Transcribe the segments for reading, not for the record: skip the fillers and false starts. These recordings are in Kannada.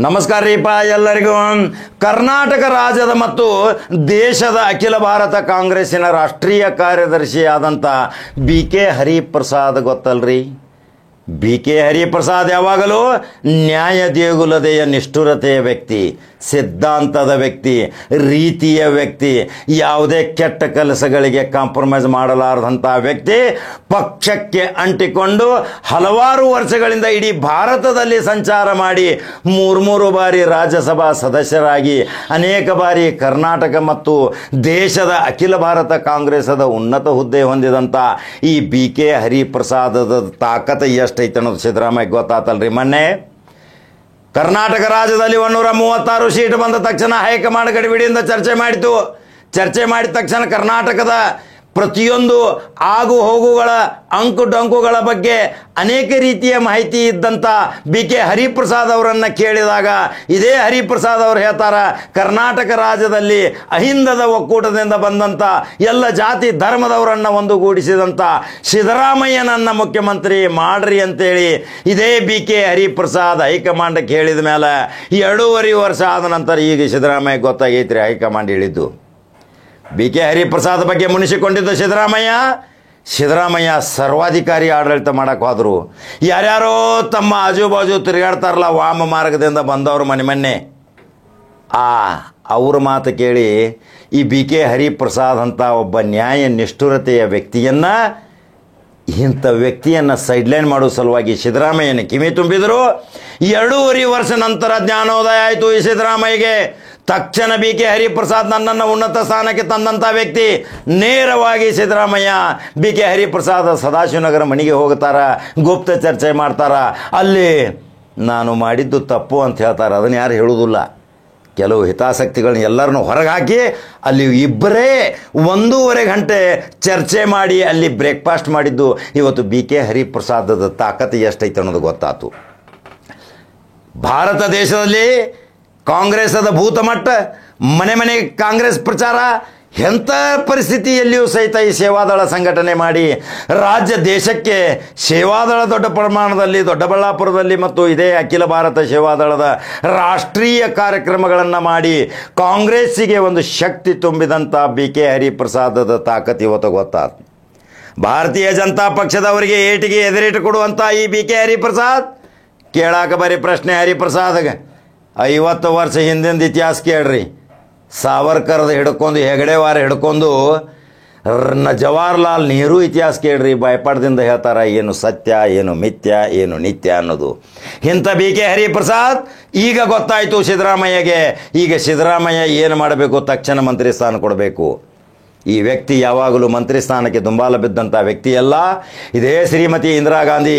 ನಮಸ್ಕಾರ ರೀಪ ಎಲ್ಲರಿಗೂ. ಕರ್ನಾಟಕ ರಾಜ್ಯದ ಮತ್ತು ದೇಶದ ಅಖಿಲ ಭಾರತ ಕಾಂಗ್ರೆಸ್ಸಿನ ರಾಷ್ಟ್ರೀಯ ಕಾರ್ಯದರ್ಶಿಯಾದಂಥ BK ಹರಿಪ್ರಸಾದ್ ಗೊತ್ತಲ್ರಿ. BK ಹರಿಪ್ರಸಾದ್ ಯಾವಾಗಲೂ ನ್ಯಾಯ ದೇಗುಲತೆಯ ನಿಷ್ಠುರತೆಯ ವ್ಯಕ್ತಿ, ಸಿದ್ಧಾಂತದ ವ್ಯಕ್ತಿ, ರೀತಿಯ ವ್ಯಕ್ತಿ, ಯಾವುದೇ ಕೆಟ್ಟ ಕೆಲಸಗಳಿಗೆ ಕಾಂಪ್ರಮೈಸ್ ಮಾಡಲಾರದಂಥ ವ್ಯಕ್ತಿ. ಪಕ್ಷಕ್ಕೆ ಅಂಟಿಕೊಂಡು ಹಲವಾರು ವರ್ಷಗಳಿಂದ ಇಡೀ ಭಾರತದಲ್ಲಿ ಸಂಚಾರ ಮಾಡಿ ಮೂರು ಬಾರಿ ರಾಜ್ಯಸಭಾ ಸದಸ್ಯರಾಗಿ ಅನೇಕ ಬಾರಿ ಕರ್ನಾಟಕ ಮತ್ತು ದೇಶದ ಅಖಿಲ ಭಾರತ ಕಾಂಗ್ರೆಸ್ಸದ ಉನ್ನತ ಹುದ್ದೆ ಹೊಂದಿದಂಥ ಈ BK ಹರಿಪ್ರಸಾದದ ತಾಕತ್ತು ಎಷ್ಟೈತೆ ಅನ್ನೋದು ಸಿದ್ದರಾಮಯ್ಯ ಗೊತ್ತಾತಲ್ರಿ. ಮೊನ್ನೆ ಕರ್ನಾಟಕ ರಾಜ್ಯದಲ್ಲಿ 136 ಸೀಟ್ ಬಂದ ತಕ್ಷಣ ಹೈಕಮಾಂಡ್ ಗಡಿಬಿಡಿಯಿಂದ ಚರ್ಚೆ ಮಾಡಿದ ತಕ್ಷಣ ಕರ್ನಾಟಕದ ಪ್ರತಿಯೊಂದು ಆಗು ಹೋಗುಗಳ ಅಂಕು ಡೊಂಕುಗಳ ಬಗ್ಗೆ ಅನೇಕ ರೀತಿಯ ಮಾಹಿತಿ ಇದ್ದಂಥ BK ಹರಿಪ್ರಸಾದ್ ಅವರನ್ನು ಕೇಳಿದಾಗ ಇದೇ ಹರಿಪ್ರಸಾದ್ ಅವರು ಹೇಳ್ತಾರೆ, ಕರ್ನಾಟಕ ರಾಜ್ಯದಲ್ಲಿ ಅಹಿಂದದ ಒಕ್ಕೂಟದಿಂದ ಬಂದಂಥ ಎಲ್ಲ ಜಾತಿ ಧರ್ಮದವರನ್ನು ಒಂದುಗೂಡಿಸಿದಂಥ ಸಿದ್ದರಾಮಯ್ಯನನ್ನು ಮುಖ್ಯಮಂತ್ರಿ ಮಾಡ್ರಿ ಅಂತೇಳಿ ಇದೇ BK ಹರಿಪ್ರಸಾದ್ ಹೈಕಮಾಂಡ್ ಕೇಳಿದ ಮೇಲೆ 2.5 ವರ್ಷ ಆದ ನಂತರ ಈಗ ಸಿದ್ದರಾಮಯ್ಯ ಗೊತ್ತಾಗೈತ್ರಿ ಹೈಕಮಾಂಡ್ ಹೇಳಿದ್ದು. BK ಹರಿಪ್ರಸಾದ್ ಬಗ್ಗೆ ಮುನಿಸಿಕೊಂಡಿದ್ದ ಸಿದ್ದರಾಮಯ್ಯ ಸರ್ವಾಧಿಕಾರಿ ಆಡಳಿತ ಮಾಡಕ್ಕೆ ಹೋದರು. ಯಾರ್ಯಾರೋ ತಮ್ಮ ಆಜುಬಾಜು ತಿರುಗಾಡ್ತಾರಲ್ಲ ವಾಮ ಮಾರ್ಗದಿಂದ ಬಂದವರು ಮೊನ್ನೆ ಅವ್ರ ಮಾತು ಕೇಳಿ ಈ BK ಹರಿಪ್ರಸಾದ್ ಅಂತ ಒಬ್ಬ ನ್ಯಾಯ ನಿಷ್ಠುರತೆಯ ವ್ಯಕ್ತಿಯನ್ನು ಇಂಥ ವ್ಯಕ್ತಿಯನ್ನು ಸೈಡ್ಲೈನ್ ಮಾಡೋ ಸಲುವಾಗಿ ಸಿದ್ದರಾಮಯ್ಯನ ಕಿವಿ ತುಂಬಿದರು. 2.5 ವರ್ಷ ನಂತರ ಜ್ಞಾನೋದಯ ಆಯಿತು ಈ ಸಿದ್ದರಾಮಯ್ಯಗೆ. ತಕ್ಷಣ BK ಹರಿಪ್ರಸಾದ್ ನನ್ನನ್ನು ಉನ್ನತ ಸ್ಥಾನಕ್ಕೆ ತಂದಂಥ ವ್ಯಕ್ತಿ. ನೇರವಾಗಿ ಸಿದ್ದರಾಮಯ್ಯ BK ಹರಿಪ್ರಸಾದ್ ಸದಾಶಿವನಗರ ಮನೆಗೆ ಹೋಗ್ತಾರ, ಗುಪ್ತ ಚರ್ಚೆ ಮಾಡ್ತಾರ. ಅಲ್ಲಿ ನಾನು ಮಾಡಿದ್ದು ತಪ್ಪು ಅಂತ ಹೇಳ್ತಾರೆ. ಅದನ್ನು ಯಾರು ಹೇಳುವುದಿಲ್ಲ. ಕೆಲವು ಹಿತಾಸಕ್ತಿಗಳನ್ನ ಎಲ್ಲರನ್ನೂ ಹೊರಗೆ ಹಾಕಿ ಅಲ್ಲಿ ಇಬ್ಬರೇ 1.5 ಗಂಟೆ ಚರ್ಚೆ ಮಾಡಿ ಅಲ್ಲಿ ಬ್ರೇಕ್ಫಾಸ್ಟ್ ಮಾಡಿದ್ದು ಇವತ್ತು BK ಹರಿಪ್ರಸಾದದ ತಾಕತ್ತು ಎಷ್ಟೈತೆ ಅನ್ನೋದು ಗೊತ್ತಾತು. ಭಾರತ ದೇಶದಲ್ಲಿ ಕಾಂಗ್ರೆಸ್ಸದ ಭೂತಮಟ್ಟ, ಮನೆ ಕಾಂಗ್ರೆಸ್ ಪ್ರಚಾರ, ಎಂಥ ಪರಿಸ್ಥಿತಿಯಲ್ಲಿಯೂ ಸಹಿತ ಈ ಸೇವಾದಳ ಸಂಘಟನೆ ಮಾಡಿ ರಾಜ್ಯ ದೇಶಕ್ಕೆ ಸೇವಾದಳ ದೊಡ್ಡ ಪ್ರಮಾಣದಲ್ಲಿ ದೊಡ್ಡಬಳ್ಳಾಪುರದಲ್ಲಿ ಮತ್ತು ಇದೇ ಅಖಿಲ ಭಾರತ ಸೇವಾದಳದ ರಾಷ್ಟ್ರೀಯ ಕಾರ್ಯಕ್ರಮಗಳನ್ನು ಮಾಡಿ ಕಾಂಗ್ರೆಸ್ಸಿಗೆ ಒಂದು ಶಕ್ತಿ ತುಂಬಿದಂಥ BK ಹರಿಪ್ರಸಾದದ ತಾಕತ್ತು ಇವತ್ತು ಗೊತ್ತಾಯ್ತು. ಭಾರತೀಯ ಜನತಾ ಪಕ್ಷದವರಿಗೆ ಏಟಿಗೆ ಎದುರೇಟು ಕೊಡುವಂಥ ಈ BK ಹರಿಪ್ರಸಾದ್ ಕೇಳಾಕ ಬರೀ ಪ್ರಶ್ನೆ ಹರಿಪ್ರಸಾದ್ಗೆ 50 ವರ್ಷ ಹಿಂದಿನ ಇತಿಹಾಸ ಕೇಳ್ರಿ. ಸಾವರ್ಕರ್ದ ಹಿಡ್ಕೊಂಡು ಹೆಗಡೆವಾರ ಹಿಡ್ಕೊಂಡು ಜವಾಹರ್ಲಾಲ್ ನೆಹರು ಇತಿಹಾಸ ಕೇಳ್ರಿ. ಭಯಪಡದಿಂದ ಹೇಳ್ತಾರೆ ಏನು ಸತ್ಯ, ಏನು ಮಿಥ್ಯ, ಏನು ನಿತ್ಯ ಅನ್ನೋದು. ಇಂಥ BK ಹರಿಪ್ರಸಾದ್ ಈಗ ಗೊತ್ತಾಯಿತು ಸಿದ್ದರಾಮಯ್ಯಗೆ. ಈಗ ಸಿದ್ದರಾಮಯ್ಯ ಏನು ಮಾಡಬೇಕು, ತಕ್ಷಣ ಮಂತ್ರಿ ಸ್ಥಾನ ಕೊಡಬೇಕು. ಈ ವ್ಯಕ್ತಿ ಯಾವಾಗಲೂ ಮಂತ್ರಿ ಸ್ಥಾನಕ್ಕೆ ದುಂಬಾಲ ಬಿದ್ದಂಥ ವ್ಯಕ್ತಿಯಲ್ಲ. ಇದೇ ಶ್ರೀಮತಿ ಇಂದಿರಾ ಗಾಂಧಿ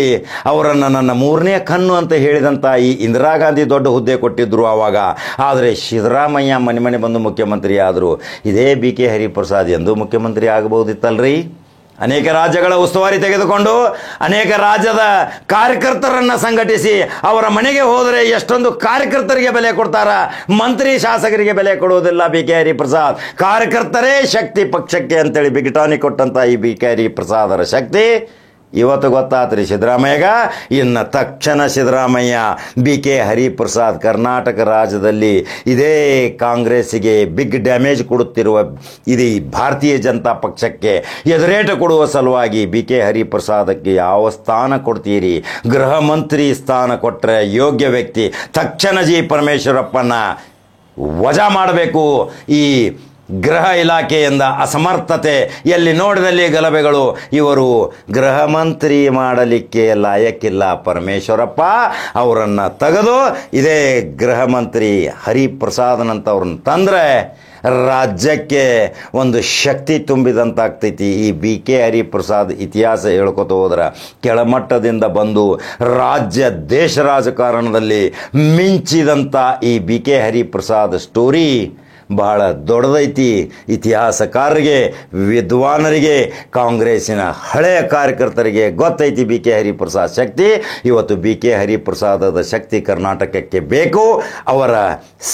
ಅವರನ್ನು ನನ್ನ 3ನೇ ಕಣ್ಣು ಅಂತ ಹೇಳಿದಂಥ ಈ ಇಂದಿರಾ ಗಾಂಧಿ ದೊಡ್ಡ ಹುದ್ದೆ ಕೊಟ್ಟಿದ್ದರು ಆವಾಗ. ಆದರೆ ಸಿದ್ದರಾಮಯ್ಯ ಮನೆ ಬಂದು ಮುಖ್ಯಮಂತ್ರಿ ಆದರು. ಇದೇ BK ಹರಿಪ್ರಸಾದ್ ಎಂದೂ ಮುಖ್ಯಮಂತ್ರಿ ಆಗಬಹುದಿತ್ತಲ್ರಿ. ಅನೇಕ ರಾಜ್ಯಗಳ ಉಸ್ತುವಾರಿ ತೆಗೆದುಕೊಂಡು ಅನೇಕ ರಾಜ್ಯದ ಕಾರ್ಯಕರ್ತರನ್ನು ಸಂಘಟಿಸಿ ಅವರ ಮನೆಗೆ ಹೋದರೆ ಎಷ್ಟೊಂದು ಕಾರ್ಯಕರ್ತರಿಗೆ ಬೆಲೆ ಕೊಡ್ತಾರ, ಮಂತ್ರಿ ಶಾಸಕರಿಗೆ ಬೆಲೆ ಕೊಡುವುದಿಲ್ಲ BK ಹರಿಪ್ರಸಾದ್. ಕಾರ್ಯಕರ್ತರೇ ಶಕ್ತಿ ಪಕ್ಷಕ್ಕೆ ಅಂತೇಳಿ ಬಿಗಿಟಾನಿ ಕೊಟ್ಟಂಥ ಈ BK ಹರಿಪ್ರಸಾದರ ಶಕ್ತಿ ಇವತ್ತು ಗೊತ್ತಾತ್ರಿ ಸಿದ್ದರಾಮಯ್ಯಗ. ಇನ್ನು ತಕ್ಷಣ ಸಿದ್ದರಾಮಯ್ಯ BK ಹರಿಪ್ರಸಾದ್ ಕರ್ನಾಟಕ ರಾಜ್ಯದಲ್ಲಿ ಇದೇ ಕಾಂಗ್ರೆಸ್ಸಿಗೆ ಬಿಗ್ ಡ್ಯಾಮೇಜ್ ಕೊಡುತ್ತಿರುವ ಇಡೀ ಭಾರತೀಯ ಜನತಾ ಪಕ್ಷಕ್ಕೆ ಎದುರೇಟು ಕೊಡುವ ಸಲುವಾಗಿ BK ಹರಿಪ್ರಸಾದಕ್ಕೆ ಯಾವ ಸ್ಥಾನ ಕೊಡ್ತೀರಿ? ಗೃಹ ಮಂತ್ರಿ ಸ್ಥಾನ ಕೊಟ್ಟರೆ ಯೋಗ್ಯ ವ್ಯಕ್ತಿ. ತಕ್ಷಣ G ಪರಮೇಶ್ವರಪ್ಪನ ವಜಾ ಮಾಡಬೇಕು. ಈ ಗೃಹ ಇಲಾಖೆಯಿಂದ ಅಸಮರ್ಥತೆ, ಎಲ್ಲಿ ನೋಡಿದಲ್ಲಿ ಗಲಭೆಗಳು. ಇವರು ಗೃಹ ಮಂತ್ರಿ ಮಾಡಲಿಕ್ಕೆ ಲಾಯಕ್ಕಿಲ್ಲ ಪರಮೇಶ್ವರಪ್ಪ. ಅವರನ್ನು ತೆಗೆದು ಇದೇ ಗೃಹ ಮಂತ್ರಿ ಹರಿಪ್ರಸಾದನಂತವ್ರನ್ನ ತಂದರೆ ರಾಜ್ಯಕ್ಕೆ ಒಂದು ಶಕ್ತಿ ತುಂಬಿದಂತಾಗ್ತೈತಿ. ಈ BK ಹರಿಪ್ರಸಾದ್ ಇತಿಹಾಸ ಹೇಳ್ಕೊತ ಹೋದ್ರೆ ಕೆಳಮಟ್ಟದಿಂದ ಬಂದು ರಾಜ್ಯ ದೇಶ ರಾಜಕಾರಣದಲ್ಲಿ ಮಿಂಚಿದಂಥ ಈ BK ಹರಿಪ್ರಸಾದ್ ಸ್ಟೋರಿ ಬಹಳ ದೊಡ್ಡದೈತಿ. ಇತಿಹಾಸಕಾರರಿಗೆ, ವಿದ್ವಾನರಿಗೆ, ಕಾಂಗ್ರೆಸ್ಸಿನ ಹಳೆಯ ಕಾರ್ಯಕರ್ತರಿಗೆ ಗೊತ್ತೈತಿ BK ಹರಿಪ್ರಸಾದ್ ಶಕ್ತಿ. ಇವತ್ತು BK ಹರಿಪ್ರಸಾದದ ಶಕ್ತಿ ಕರ್ನಾಟಕಕ್ಕೆ ಬೇಕು, ಅವರ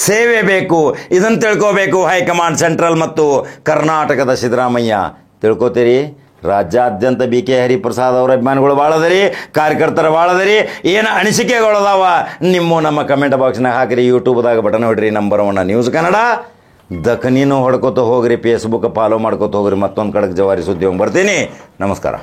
ಸೇವೆ ಬೇಕು. ಇದನ್ನು ತಿಳ್ಕೋಬೇಕು ಹೈಕಮಾಂಡ್, ಸೆಂಟ್ರಲ್ ಮತ್ತು ಕರ್ನಾಟಕದ ಸಿದ್ದರಾಮಯ್ಯ. ತಿಳ್ಕೊತೀರಿ? ರಾಜ್ಯಾದ್ಯಂತ ಬಿ ಕೆ ಹರಿಪ್ರಸಾದ್ ಅವರ ಅಭಿಮಾನಿಗಳು ಭಾಳ ಅದರಿ, ಕಾರ್ಯಕರ್ತರ ಭಾಳ ಅದರಿ. ಏನು ಅನಿಸಿಕೆಗಳು ಅದಾವ ನಮ್ಮ ಕಮೆಂಟ್ ಬಾಕ್ಸ್ನಾಗ ಹಾಕಿರಿ. ಯೂಟ್ಯೂಬ್ದಾಗ ಬಟನ್ ಹೊಡ್ರಿ ನಂಬರ್ 1 ನ್ಯೂಸ್ ಕನ್ನಡ. ದಖನಿನೂ ಹೊಡ್ಕೊತ ಹೋಗ್ರಿ, ಫೇಸ್ಬುಕ್ ಫಾಲೋ ಮಾಡ್ಕೊತ ಹೋಗ್ರಿ. ಮತ್ತೊಂದು ಕಡೆಗೆ ಜವಾರಿ ಸುದ್ದಿ ಹೋಗಿ ಬರ್ತೀನಿ. ನಮಸ್ಕಾರ.